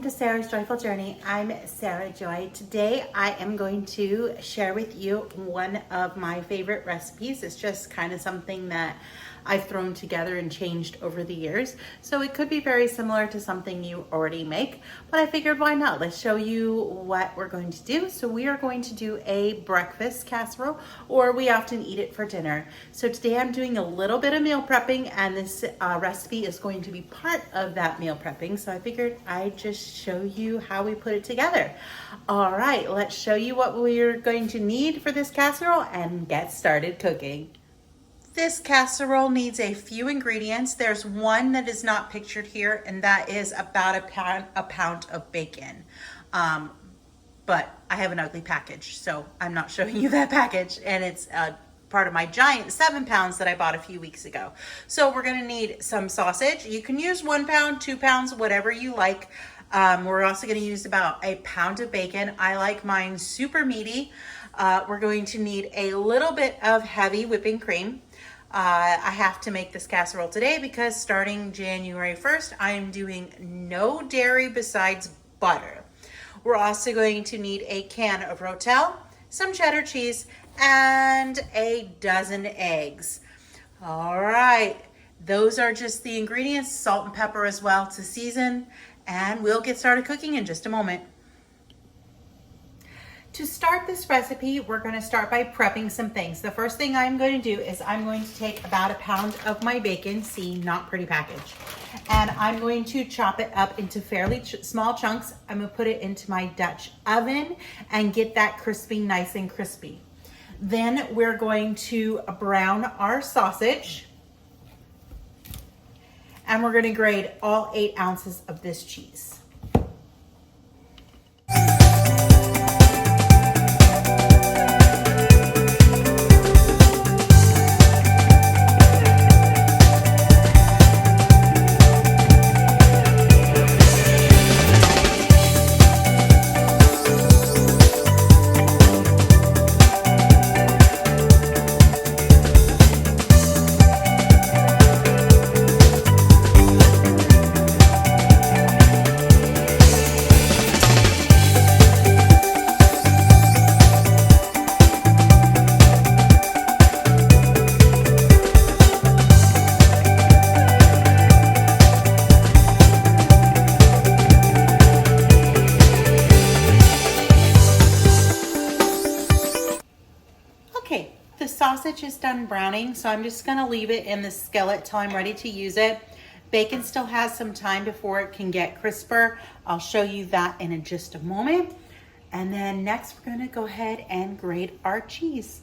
to Sarah's Joyful Journey. I'm Sarah Joy. Today I am going to share with you one of my favorite recipes. It's just kind of something that I've thrown together and changed over the years. So it could be very similar to something you already make, but I figured why not? Let's show you what we're going to do. So we are going to do a breakfast casserole, or we often eat it for dinner. So today I'm doing a little bit of meal prepping, and this recipe is going to be part of that meal prepping. So I figured I'd just show you how we put it together. All right, let's show you what we're going to need for this casserole and get started cooking. This casserole needs a few ingredients. There's one that is not pictured here, and that is about a pound of bacon. But I have an ugly package, so I'm not showing you that package, and it's part of my giant 7 pounds that I bought a few weeks ago. So we're gonna need some sausage. You can use 1 pound, 2 pounds, whatever you like. We're also gonna use about a pound of bacon. I like mine super meaty. We're going to need a little bit of heavy whipping cream. I have to make this casserole today because starting January 1st, I am doing no dairy besides butter. We're also going to need a can of Rotel, some cheddar cheese, and a dozen eggs. All right, those are just the ingredients, salt and pepper as well to season, and we'll get started cooking in just a moment. To start this recipe, we're going to start by prepping some things. The first thing I'm going to do is I'm going to take about a pound of my bacon, see, not pretty package, and I'm going to chop it up into fairly small chunks. I'm going to put it into my Dutch oven and get that crispy, nice and crispy. Then we're going to brown our sausage, and we're going to grate all 8 ounces of this cheese. Okay, the sausage is done browning, so I'm just gonna leave it in the skillet till I'm ready to use it. Bacon still has some time before it can get crisper. I'll show you that in just a moment. And then next we're gonna go ahead and grate our cheese.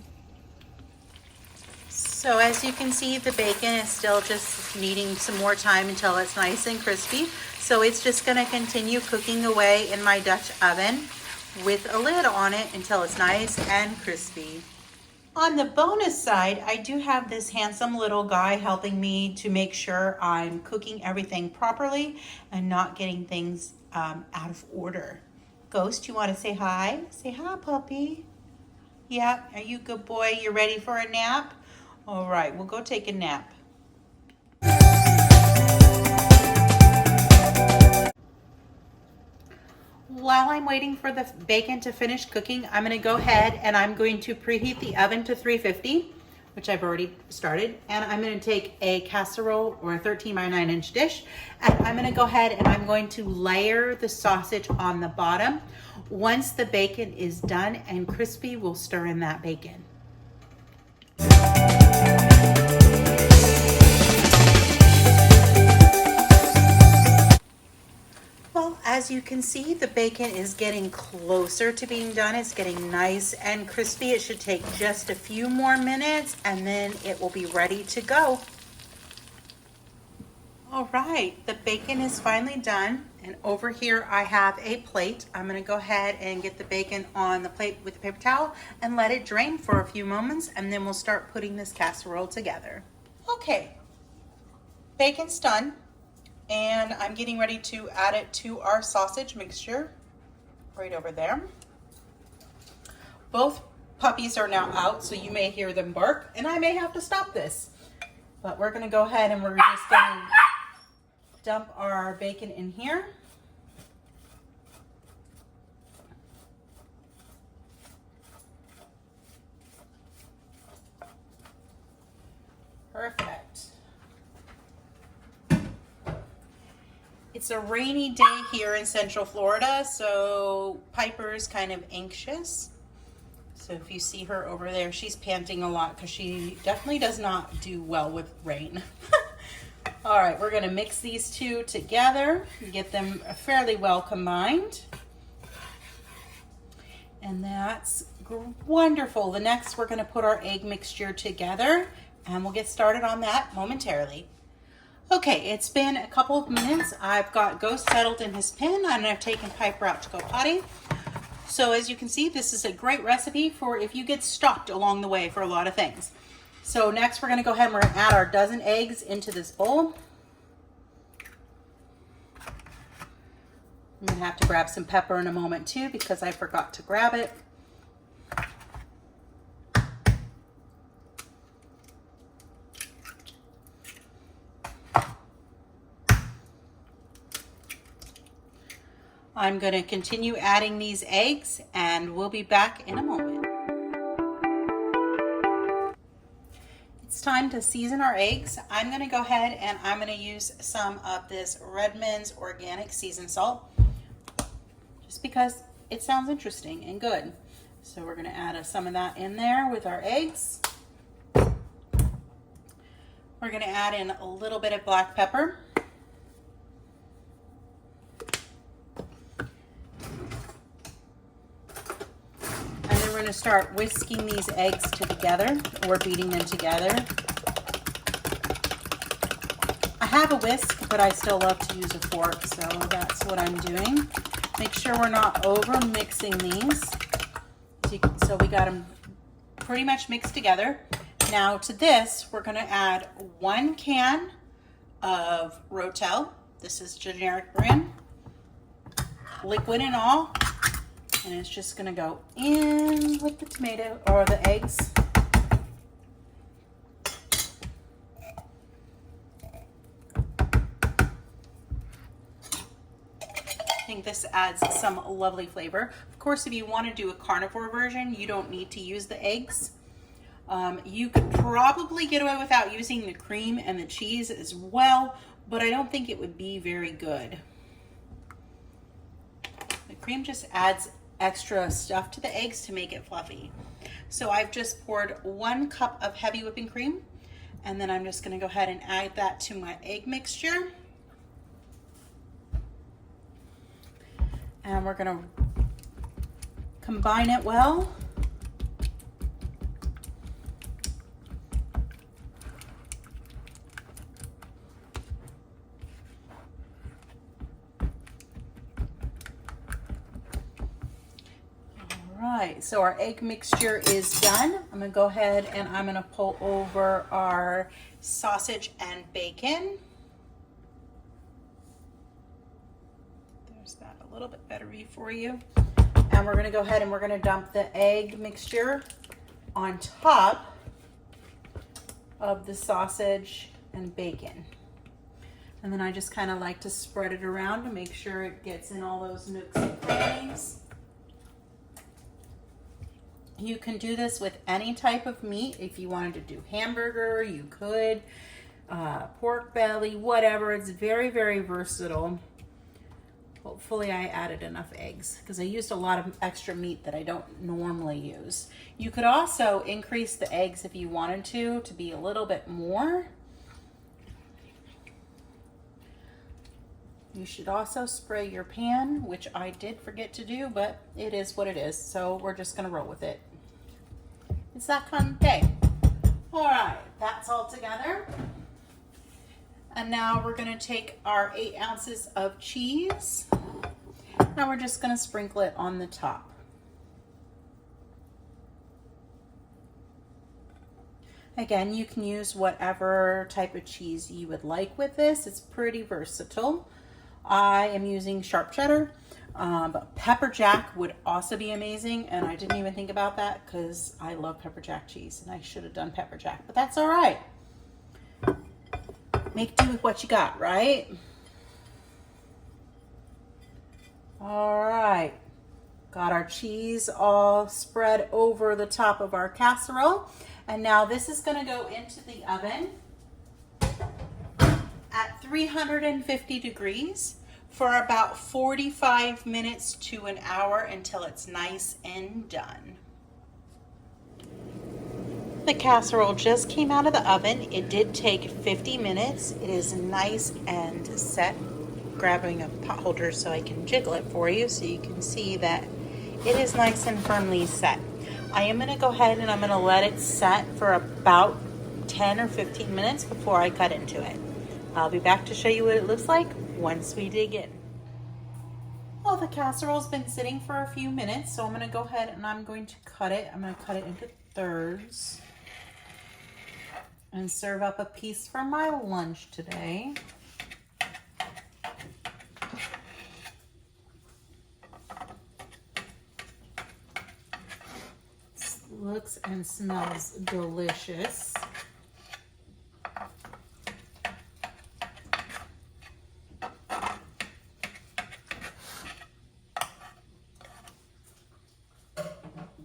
So as you can see, the bacon is still just needing some more time until it's nice and crispy. So it's just gonna continue cooking away in my Dutch oven with a lid on it until it's nice and crispy. On the bonus side, I do have this handsome little guy helping me to make sure I'm cooking everything properly and not getting things out of order. Ghost, you want to say hi? Say hi, puppy. Yeah, are you a good boy? You ready for a nap? All right, we'll go take a nap. While I'm waiting for the bacon to finish cooking, I'm going to go ahead and I'm going to preheat the oven to 350, which I've already started. And I'm going to take a casserole or a 13 by 9 inch dish, and I'm going to go ahead and I'm going to layer the sausage on the bottom. Once the bacon is done and crispy, we'll stir in that bacon. Well, as you can see, the bacon is getting closer to being done. It's getting nice and crispy. It should take just a few more minutes and then it will be ready to go. All right, the bacon is finally done. And over here I have a plate. I'm gonna go ahead and get the bacon on the plate with a paper towel and let it drain for a few moments, and then we'll start putting this casserole together. Okay, bacon's done. And I'm getting ready to add it to our sausage mixture right over there. Both puppies are now out, so you may hear them bark, and I may have to stop this. But we're gonna go ahead and we're just gonna dump our bacon in here. It's a rainy day here in Central Florida, so Piper's kind of anxious. So if you see her over there, she's panting a lot because she definitely does not do well with rain. All right, we're gonna mix these two together, get them fairly well combined. And that's wonderful. The next, we're gonna put our egg mixture together, and we'll get started on that momentarily. Okay, it's been a couple of minutes. I've got Ghost settled in his pen, and I've taken Piper out to go potty. So as you can see, this is a great recipe for if you get stopped along the way for a lot of things. So next we're gonna go ahead and we're gonna add our dozen eggs into this bowl. I'm gonna have to grab some pepper in a moment too because I forgot to grab it. I'm going to continue adding these eggs and we'll be back in a moment. It's time to season our eggs. I'm going to go ahead and I'm going to use some of this Redmond's organic seasoned salt just because it sounds interesting and good. So we're going to add some of that in there with our eggs. We're going to add in a little bit of black pepper. We're going to start whisking these eggs together or beating them together. I have a whisk, but I still love to use a fork, so that's what I'm doing. Make sure we're not over mixing these. So we got them pretty much mixed together. Now to this, we're going to add 1 can of Rotel. This is generic brand, liquid and all. And it's just gonna go in with the tomato or the eggs. I think this adds some lovely flavor. Of course, if you want to do a carnivore version, you don't need to use the eggs. You could probably get away without using the cream and the cheese as well, but I don't think it would be very good. The cream just adds extra stuff to the eggs to make it fluffy. So I've just poured 1 cup of heavy whipping cream, and then I'm just going to go ahead and add that to my egg mixture. And we're going to combine it well. Right, so our egg mixture is done. I'm gonna go ahead and I'm gonna pull over our sausage and bacon. There's that a little bit better view for you. And we're gonna go ahead and we're gonna dump the egg mixture on top of the sausage and bacon. And then I just kind of like to spread it around to make sure it gets in all those nooks and crannies. You can do this with any type of meat. If you wanted to do hamburger, you could, pork belly, whatever. It's very, very versatile. Hopefully I added enough eggs because I used a lot of extra meat that I don't normally use. You could also increase the eggs if you wanted to be a little bit more. You should also spray your pan, which I did forget to do, but it is what it is. So we're just gonna roll with it. It's that kind of day. All right, that's all together. And now we're gonna take our 8 ounces of cheese. Now we're just gonna sprinkle it on the top. Again, you can use whatever type of cheese you would like with this. It's pretty versatile. I am using sharp cheddar, but pepper jack would also be amazing. And I didn't even think about that because I love pepper jack cheese and I should have done pepper jack, but that's all right. Make do with what you got, right? All right. Got our cheese all spread over the top of our casserole. And now this is going to go into the oven at 350 degrees for about 45 minutes to an hour until it's nice and done. The casserole just came out of the oven. It did take 50 minutes. It is nice and set. Grabbing a pot holder so I can jiggle it for you so you can see that it is nice and firmly set. I am going to go ahead and I'm going to let it set for about 10 or 15 minutes before I cut into it. I'll be back to show you what it looks like once we dig in. Well, the casserole's been sitting for a few minutes, so I'm going to go ahead and I'm going to cut it. I'm going to cut it into thirds and serve up a piece for my lunch today. Looks and smells delicious.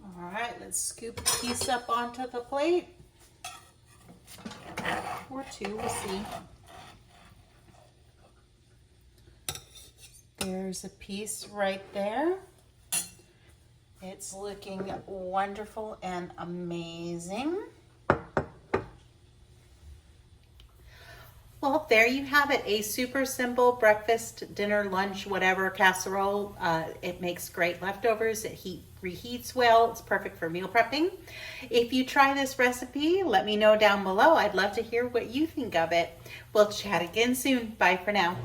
All right, let's scoop a piece up onto the plate. Or two, we'll see. There's a piece right there. It's looking wonderful and amazing. Well, there you have it, a super simple breakfast, dinner, lunch, whatever casserole. It makes great leftovers. It reheats well. It's perfect for meal prepping. If you try this recipe, let me know down below. I'd love to hear what you think of it. We'll chat again soon. Bye for now.